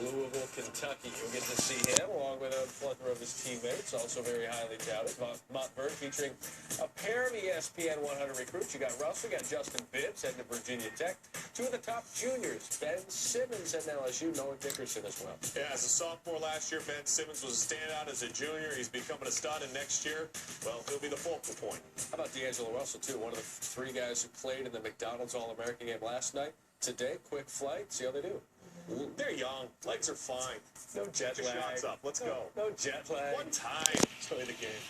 Louisville, Kentucky. You'll get to see him along with a plethora of his teammates, also very highly touted. Montverde featuring a pair of ESPN 100 recruits. You got Russell, you got Justin Bibbs heading to Virginia Tech. Two of the top juniors, Ben Simmons at LSU, Noah Dickerson as well. Yeah, as a sophomore last year, Ben Simmons was a standout as a junior. He's becoming a stud, and next year, well, he'll be the focal point. How about D'Angelo Russell, too? One of the three guys who played in the McDonald's All-American game last night. Today, quick flight. See how they do. They're young. Legs are fine. No jet lag. Shots up. Let's go. No jet lag. One time. Enjoy the game.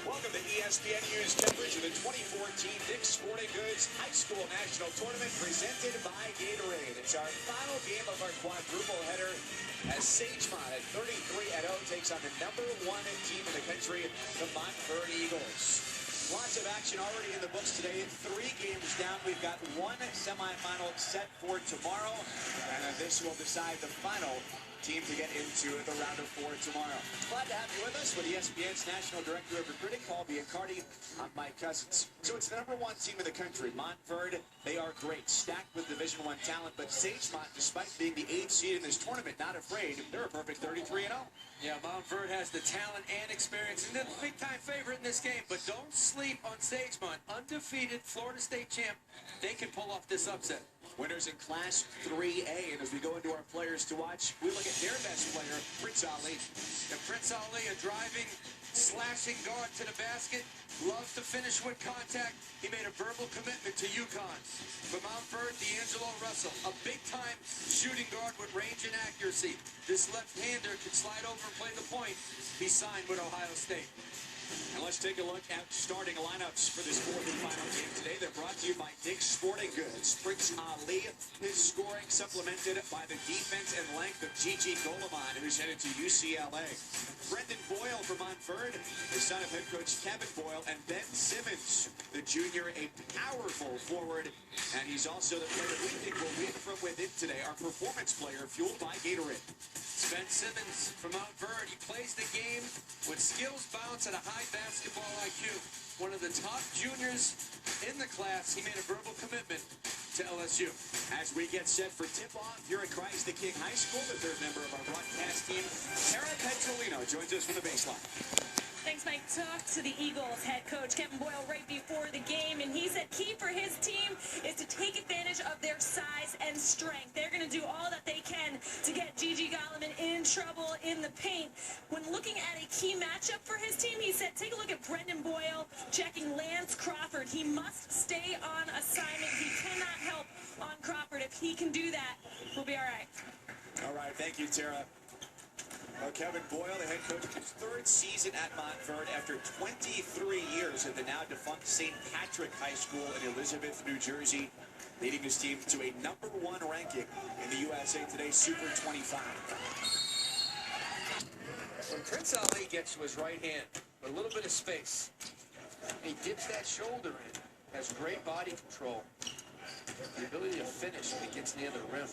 Welcome to ESPN News coverage of the 2014 Dick's Sporting Goods High School National Tournament presented by Gatorade. It's our final game of our quadruple header as Sagemont at 33-0 takes on the #1 team in the country, the Montverde Eagles. Lots of action already in the books today. 3 games down. We've got one semifinal set for tomorrow, and this will decide the final team to get into the round of 4 tomorrow. Glad to have you with us with ESPN's National Director of Recruiting, Paul Biancardi. I'm Mike Cousins. So it's the #1 team in the country, Montverde. They are great, stacked with Division I talent, but Sagemont, despite being the 8th seed in this tournament, not afraid. They're a perfect 33-0. Yeah, Montverde has the talent and experience, and they're the big-time favorite in this game. But don't sleep on Sagemont. Undefeated Florida State champ. They can pull off this upset. Winners in Class 3A, and as we go into our players to watch, we look at their best player, Prince Ali. And Prince Ali, a driving, slashing guard to the basket, loves to finish with contact. He made a verbal commitment to UConn. For Montverde, D'Angelo Russell, a big-time shooting guard with range and accuracy. This left-hander can slide over and play the point. He signed with Ohio State. And let's take a look at starting lineups for this 4th and final game today. They're brought to you by Dick's Sporting Goods. Prince Ali, his scoring supplemented by the defense and length of Gigi Goleman, who's headed to UCLA. Brendan Boyle for Montverde, the son of head coach Kevin Boyle, and Ben Simmons, the junior, a powerful forward, and he's also the player we think will win from within today, our performance player, fueled by Gatorade. Ben Simmons from Montverde. He plays the game with skills, bounce, and a high basketball IQ. One of the top juniors in the class. He made a verbal commitment to LSU. As we get set for tip-off here at Christ the King High School, the 3rd member of our broadcast team, Tara Petrolino, joins us from the baseline. Thanks, Mike. Talk to the Eagles head coach Kevin Boyle right before the game, and he said key for his team is to take advantage of their size and strength. They're going to do all that they can to get Gigi Goleman in trouble in the paint. When looking at a key matchup for his team, he said take a look at Brendan Boyle checking Lance Crawford. He must stay on assignment. He cannot help on Crawford. If he can do that, we'll be all right. All right, thank you, Tara. Kevin Boyle, the head coach of his 3rd season at Montverde after 23 years at the now defunct St. Patrick High School in Elizabeth, New Jersey, leading his team to a #1 ranking in the USA Today Super 25. When Prince Ali gets to his right hand with a little bit of space, he dips that shoulder in, has great body control, the ability to finish when he gets near the rim.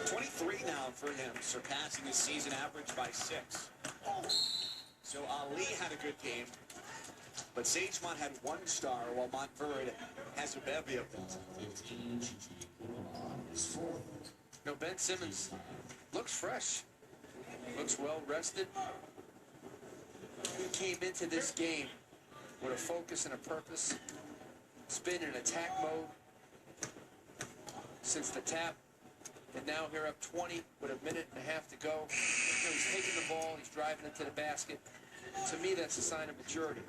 23 now for him, surpassing his season average by 6. So Ali had a good game, but Sagemont had 1 star, while Montverde has a bevy of them. No, Ben Simmons looks fresh, looks well rested. He came into this game with a focus and a purpose. It's been in attack mode since the tap. And now here up 20 with a minute and a half to go. You know, he's taking the ball, he's driving it to the basket. To me, that's a sign of maturity.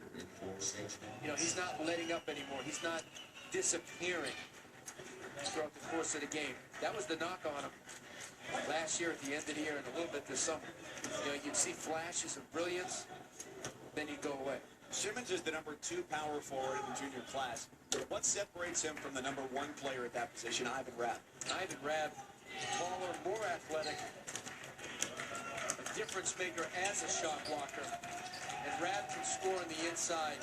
You know, he's not letting up anymore. He's not disappearing throughout the course of the game. That was the knock on him last year at the end of the year and a little bit this summer. You know, you'd see flashes of brilliance, then he'd go away. Simmons is the #2 power forward in the junior class. What separates him from the #1 player at that position, Ivan Rabb? Ivan Rabb, taller, more athletic, a difference maker as a shot blocker, and Rabb can score on the inside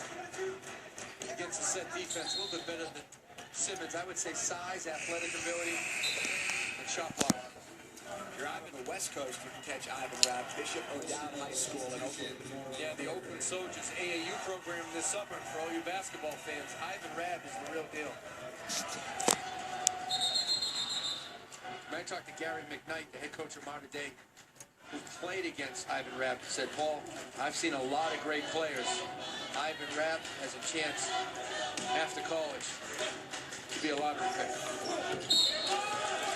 against a set defense a little bit better than Simmons. I would say size, athletic ability, and shot blocker. Driving the West Coast, you can catch Ivan Rabb, Bishop O'Dowd High School in Oakland. Yeah, the Oakland Soldiers AAU program this summer for all you basketball fans. Ivan Rabb is the real deal. When I talked to Gary McKnight, the head coach of Montverde, who played against Ivan Rabb, said, Paul, I've seen a lot of great players. Ivan Rabb has a chance after college to be a lottery pick.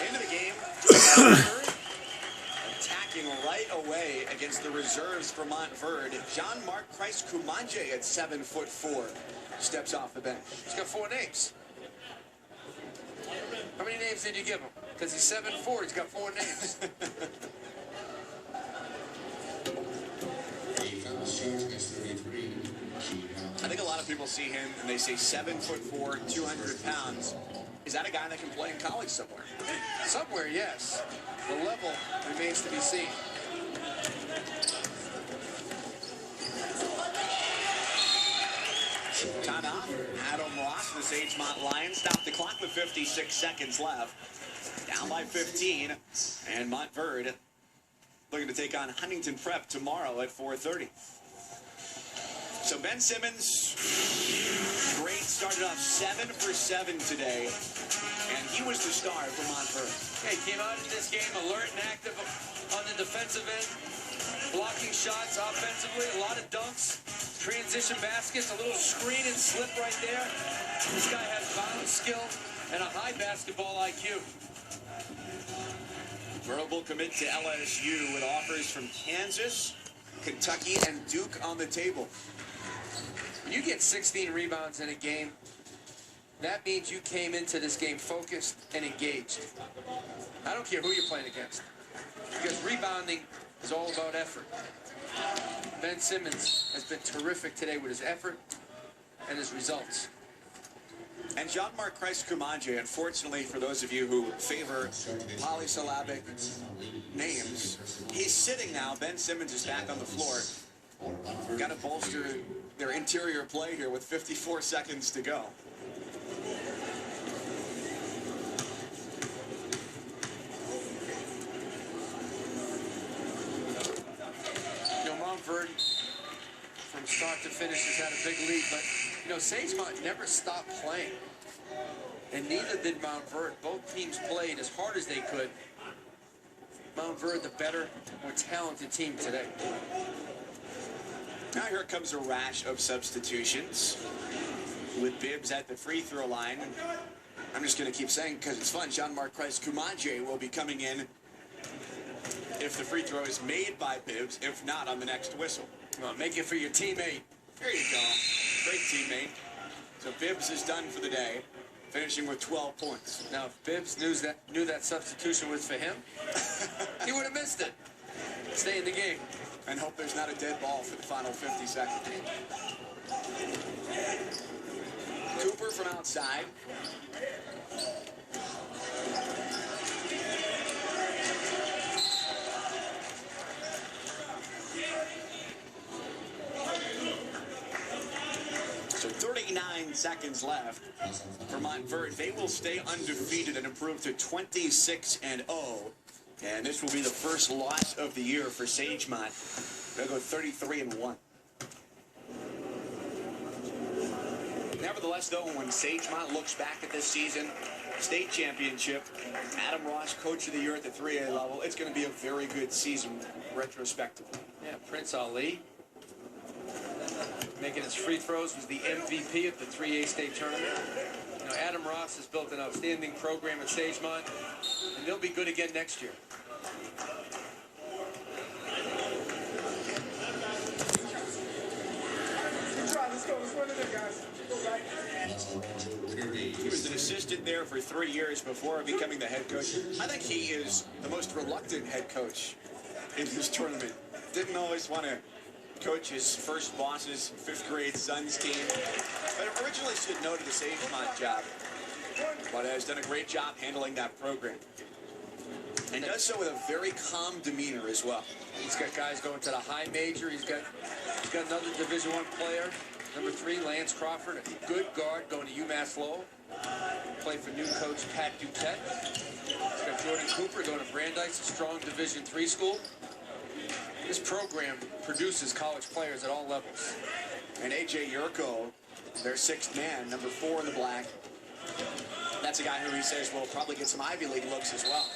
Into the game. Attacking right away against the reserves for Montverde. Jean-Marc Christ-Kumanje at 7'4" steps off the bench. He's got 4 names. How many names did you give him? Because he's 7'4", he's got 4 names. I think a lot of people see him and they say 7'4", 200 pounds. Is that a guy that can play in college somewhere? Somewhere, yes. The level remains to be seen. Timeout. Adam Ross, the Sagemont Lions, stop the clock with 56 seconds left. Down by 15. And Montverde looking to take on Huntington Prep tomorrow at 4:30. So Ben Simmons, great, started off 7 for 7 today, and he was the star for Montverde. Hey, came out in this game alert and active on the defensive end, blocking shots offensively, a lot of dunks, transition baskets, a little screen and slip right there. This guy has bounce skill and a high basketball IQ. Verbal commit to LSU with offers from Kansas, Kentucky, and Duke on the table. When you get 16 rebounds in a game, that means you came into this game focused and engaged. I don't care who you're playing against, because rebounding is all about effort. Ben Simmons has been terrific today with his effort and his results. And Jean-Marc Christ-Kumanje, unfortunately for those of you who favor polysyllabic names, he's sitting now. Ben Simmons is back on the floor. We've got to bolster their interior play here with 54 seconds to go. You know, Montverde, from start to finish, has had a big lead, but, you know, Sagemont never stopped playing. And neither did Montverde. Both teams played as hard as they could. Montverde, the better, more talented team today. Now here comes a rash of substitutions with Bibbs at the free throw line. I'm just going to keep saying because it's fun. Jean-Marc Christ-Kumanje will be coming in if the free throw is made by Bibbs, if not on the next whistle. Come on, make it for your teammate. There you go. Great teammate. So Bibbs is done for the day, finishing with 12 points. Now, if Bibbs knew that substitution was for him, he would have missed it. Stay in the game. And hope there's not a dead ball for the final 50 seconds. Cooper from outside. So 39 seconds left for Montverde. They will stay undefeated and improve to 26-0. And this will be the first loss of the year for Sagemont. They'll go 33-1. Nevertheless, though, when Sagemont looks back at this season, state championship, Adam Ross, coach of the year at the 3A level, it's going to be a very good season retrospectively. Yeah, Prince Ali, making his free throws, was the MVP of the 3A state tournament. You know, Adam Ross has built an outstanding program at Sagemont, and they'll be good again next year. He was an assistant there for 3 years before becoming the head coach. I think he is the most reluctant head coach in this tournament. Didn't always want to coach his first boss's 5th grade son's team, but originally said no to the Sagemont job, but has done a great job handling that program. And does so with a very calm demeanor as well. He's got guys going to the high major. He's got another Division I player, number 3, Lance Crawford, a good guard going to UMass Lowell. Played for new coach Pat Duquette. He's got Jordan Cooper going to Brandeis, a strong Division III school. This program produces college players at all levels. And A.J. Yurko, their sixth man, number 4 in the black. That's a guy who he says will probably get some Ivy League looks as well.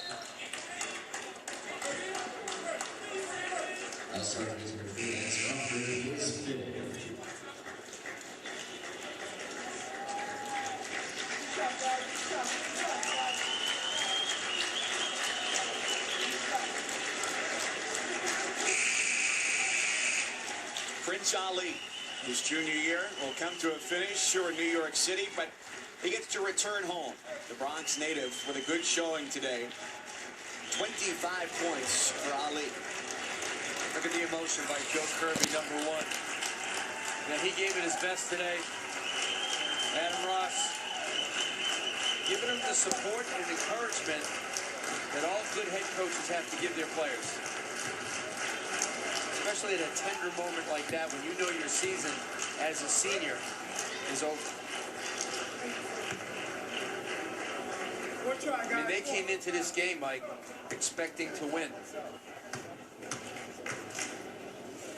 Prince Ali, his junior year, will come to a finish here in New York City, but he gets to return home. The Bronx native with a good showing today. 25 points for Ali. Look at the emotion by Joe Kirby, number 1. Now, he gave it his best today. Adam Ross giving him the support and encouragement that all good head coaches have to give their players. Especially at a tender moment like that when you know your season as a senior is over. I mean, they came into this game, Mike, expecting to win.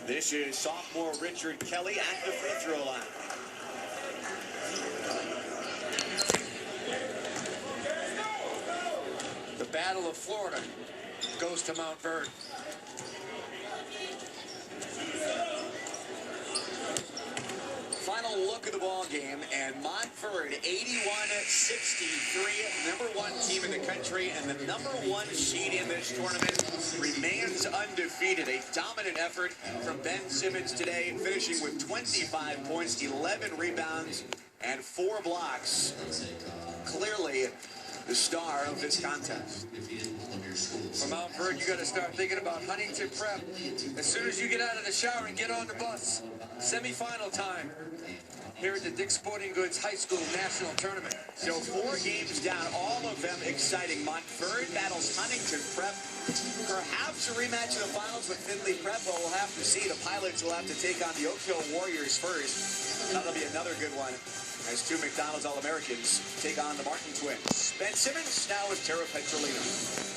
This is sophomore Richard Kelly at the free throw line. The Battle of Florida goes to Montverde. Final look at the ball game, and Montverde 81-63, number 1 team in the country and the number 1 seed in this tournament, remains undefeated. A dominant effort from Ben Simmons today, finishing with 25 points, 11 rebounds, and 4 blocks. Clearly the star of this contest. For Montverde, you got to start thinking about Huntington Prep. As soon as you get out of the shower and get on the bus, semifinal time here at the Dick's Sporting Goods High School National Tournament. So 4 games down, all of them exciting. Montverde battles Huntington Prep. Perhaps a rematch in the finals with Findlay Prep, but we'll have to see. The Pilots will have to take on the Oak Hill Warriors first. That'll be another good one as 2 McDonald's All-Americans take on the Martin twins. Ben Simmons now with Tara Petrolino.